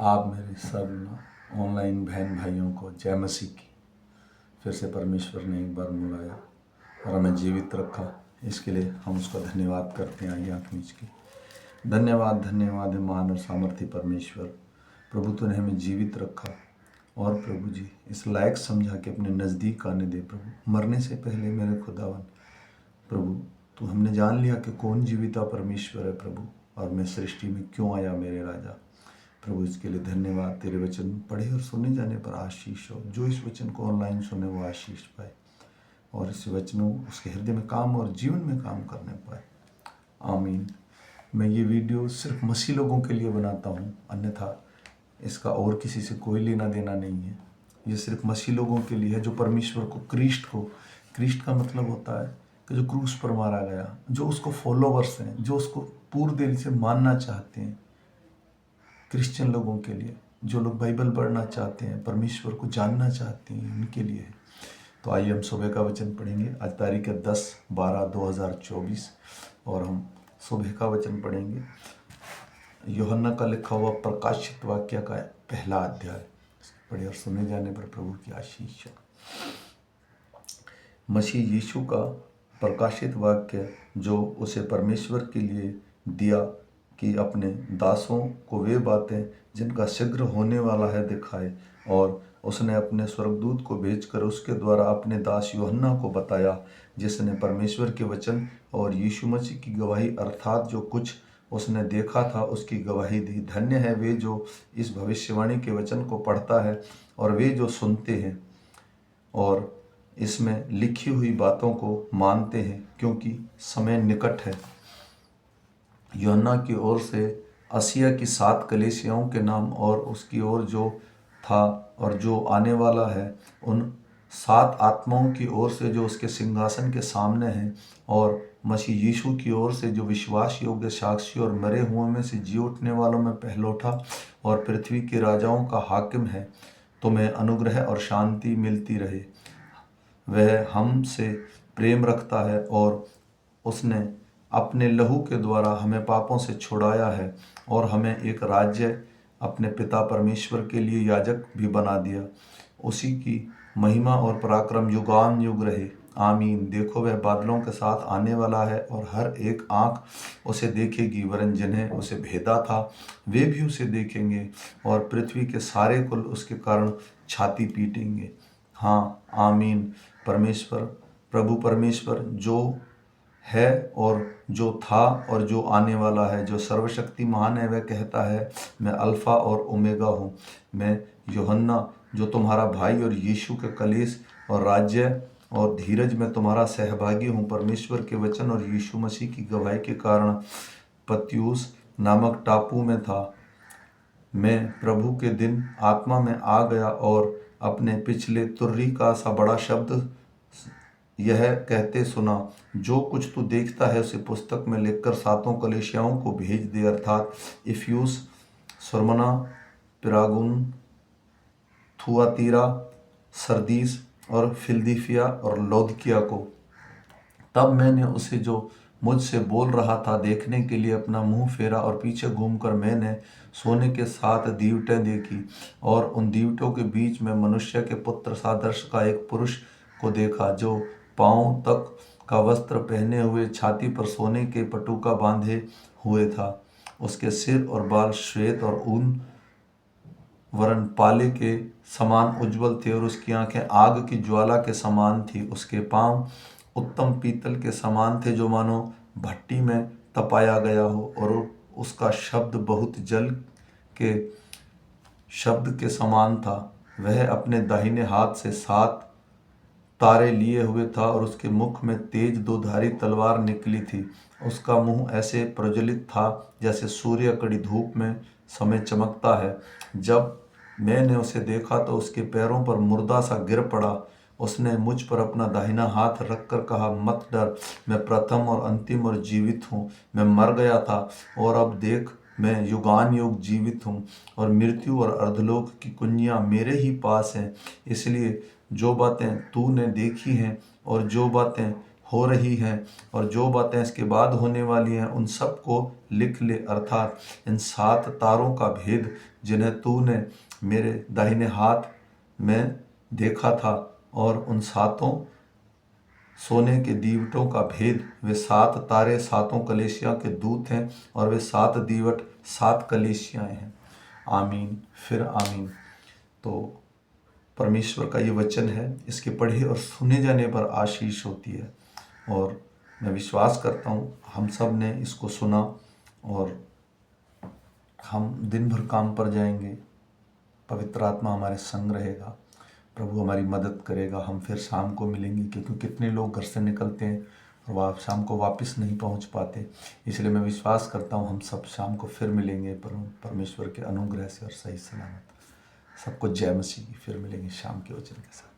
आप मेरे सब ऑनलाइन बहन भाइयों को जय मसीह की। फिर से परमेश्वर ने एक बार बुलाया और हमें जीवित रखा, इसके लिए हम उसका धन्यवाद करते हैं। आइए आँख मीच के धन्यवाद धन्यवाद है महान और सामर्थी परमेश्वर। प्रभु तूने हमें जीवित रखा और प्रभु जी इस लायक समझा कि अपने नज़दीक आने दे। प्रभु मरने से पहले मेरे खुदावन प्रभु तू हमने जान लिया कि कौन जीविता परमेश्वर है प्रभु, और मैं सृष्टि में क्यों आया मेरे राजा। प्रभु इसके लिए धन्यवाद। तेरे वचन पढ़े और सुने जाने पर आशीष हो। जो इस वचन को ऑनलाइन सुने वो आशीष पाए और इस वचनों उसके हृदय में काम और जीवन में काम करने पाए। आमीन। मैं ये वीडियो सिर्फ मसीह लोगों के लिए बनाता हूँ, अन्यथा इसका और किसी से कोई लेना देना नहीं है। ये सिर्फ मसीह लोगों के लिए है जो परमेश्वर को, क्रिस्ट का मतलब होता है कि जो क्रूस पर मारा गया, जो उसको फॉलोवर्स हैं, जो उसको पूर्ण दिल से मानना चाहते हैं। क्रिश्चियन लोगों के लिए, जो लोग बाइबल पढ़ना चाहते हैं, परमेश्वर को जानना चाहते हैं, उनके लिए है। तो आइए हम सुबह का वचन पढ़ेंगे। आज तारीख है 10/12/2024 और हम सुबह का वचन पढ़ेंगे यूहन्ना का लिखा हुआ प्रकाशित वाक्य का पहला अध्याय। पढ़े और सुने जाने पर प्रभु की आशीष है। मसीह यीशु का प्रकाशित वाक्य जो उसे परमेश्वर के लिए दिया कि अपने दासों को वे बातें जिनका शीघ्र होने वाला है दिखाए, और उसने अपने स्वर्गदूत को भेजकर उसके द्वारा अपने दास यूहन्ना को बताया, जिसने परमेश्वर के वचन और यीशु मसीह की गवाही अर्थात जो कुछ उसने देखा था उसकी गवाही दी। धन्य है वे जो इस भविष्यवाणी के वचन को पढ़ता है और वे जो सुनते हैं और इसमें लिखी हुई बातों को मानते हैं, क्योंकि समय निकट है। यूहन्ना की ओर से आसिया की 7 कलीसियाओं के नाम और उसकी ओर जो था और जो आने वाला है, उन 7 आत्माओं की ओर से जो उसके सिंहासन के सामने हैं, और मसीह यीशु की ओर से जो विश्वास योग्य साक्षी और मरे हुए में से जी उठने वालों में पहलौठा और पृथ्वी के राजाओं का हाकिम है, तुम्हें अनुग्रह और शांति मिलती रहे। वह हमसे प्रेम रखता है और उसने अपने लहू के द्वारा हमें पापों से छुड़ाया है और हमें एक राज्य अपने पिता परमेश्वर के लिए याजक भी बना दिया। उसी की महिमा और पराक्रम युगान युग रहे। आमीन। देखो वह बादलों के साथ आने वाला है और हर एक आँख उसे देखेगी, वरन जिन्हें उसे भेदा था वे भी उसे देखेंगे, और पृथ्वी के सारे कुल उसके कारण छाती पीटेंगे। हाँ, आमीन। परमेश्वर, प्रभु परमेश्वर जो है और जो था और जो आने वाला है, जो सर्वशक्तिमान है, वह कहता है, मैं अल्फा और ओमेगा हूँ। मैं यूहन्ना जो तुम्हारा भाई और यीशु के कलेश और राज्य और धीरज में तुम्हारा सहभागी हूँ, परमेश्वर के वचन और यीशु मसीह की गवाही के कारण पत्यूस नामक टापू में था। मैं प्रभु के दिन आत्मा में आ गया और अपने पिछले तुर्री का सा बड़ा शब्द यह कहते सुना, जो कुछ तू देखता है उसे पुस्तक में लिखकर 7 कलीसियाओं को भेज दे, अर्थात इफियुस, स्मुर्ना, पिरागुन, थुआतीरा, सरदीस और फिलदिफिया और लौदकिया को। तब मैंने उसे जो मुझसे बोल रहा था देखने के लिए अपना मुंह फेरा, और पीछे घूमकर मैंने सोने के 7 दीवटें देखी, और उन दीवटों के बीच में मनुष्य के पुत्र सादृश का एक पुरुष को देखा, जो पाँव तक का वस्त्र पहने हुए, छाती पर सोने के पटुका बांधे हुए था। उसके सिर और बाल श्वेत और ऊन वरन पाले के समान उज्जवल थे, और उसकी आंखें आग की ज्वाला के समान थी। उसके पांव उत्तम पीतल के समान थे, जो मानो भट्टी में तपाया गया हो, और उसका शब्द बहुत जल के शब्द के समान था। वह अपने दाहिने हाथ से 7 तारे लिए हुए था, और उसके मुख में तेज 2-धारी तलवार निकली थी। उसका मुंह ऐसे प्रज्वलित था जैसे सूर्य कड़ी धूप में समय चमकता है। जब मैंने उसे देखा तो उसके पैरों पर मुर्दा सा गिर पड़ा। उसने मुझ पर अपना दाहिना हाथ रखकर कहा, मत डर, मैं प्रथम और अंतिम और जीवित हूँ। मैं मर गया था और अब देख मैं युगान युग जीवित हूँ, और मृत्यु और अर्धलोक की कुंजियाँ मेरे ही पास हैं। इसलिए जो बातें तूने देखी हैं और जो बातें हो रही हैं और जो बातें इसके बाद होने वाली हैं उन सब को लिख ले, अर्थात इन 7 तारों का भेद जिन्हें तूने मेरे दाहिने हाथ में देखा था, और उन 7 सोने के दीवटों का भेद। वे 7 तारे 7 कलीसिया के दूत हैं और वे 7 दीवट 7 कलीसियाएं हैं। आमीन फिर आमीन। तो परमेश्वर का ये वचन है, इसके पढ़े और सुने जाने पर आशीष होती है। और मैं विश्वास करता हूँ हम सब ने इसको सुना और हम दिन भर काम पर जाएंगे, पवित्र आत्मा हमारे संग रहेगा, प्रभु हमारी मदद करेगा। हम फिर शाम को मिलेंगे, क्योंकि कितने लोग घर से निकलते हैं और वह शाम को वापस नहीं पहुंच पाते। इसलिए मैं विश्वास करता हूं हम सब शाम को फिर मिलेंगे परमेश्वर के अनुग्रह से और सही सलामत। सबको जय मसीह की। फिर मिलेंगे शाम के वचन के साथ।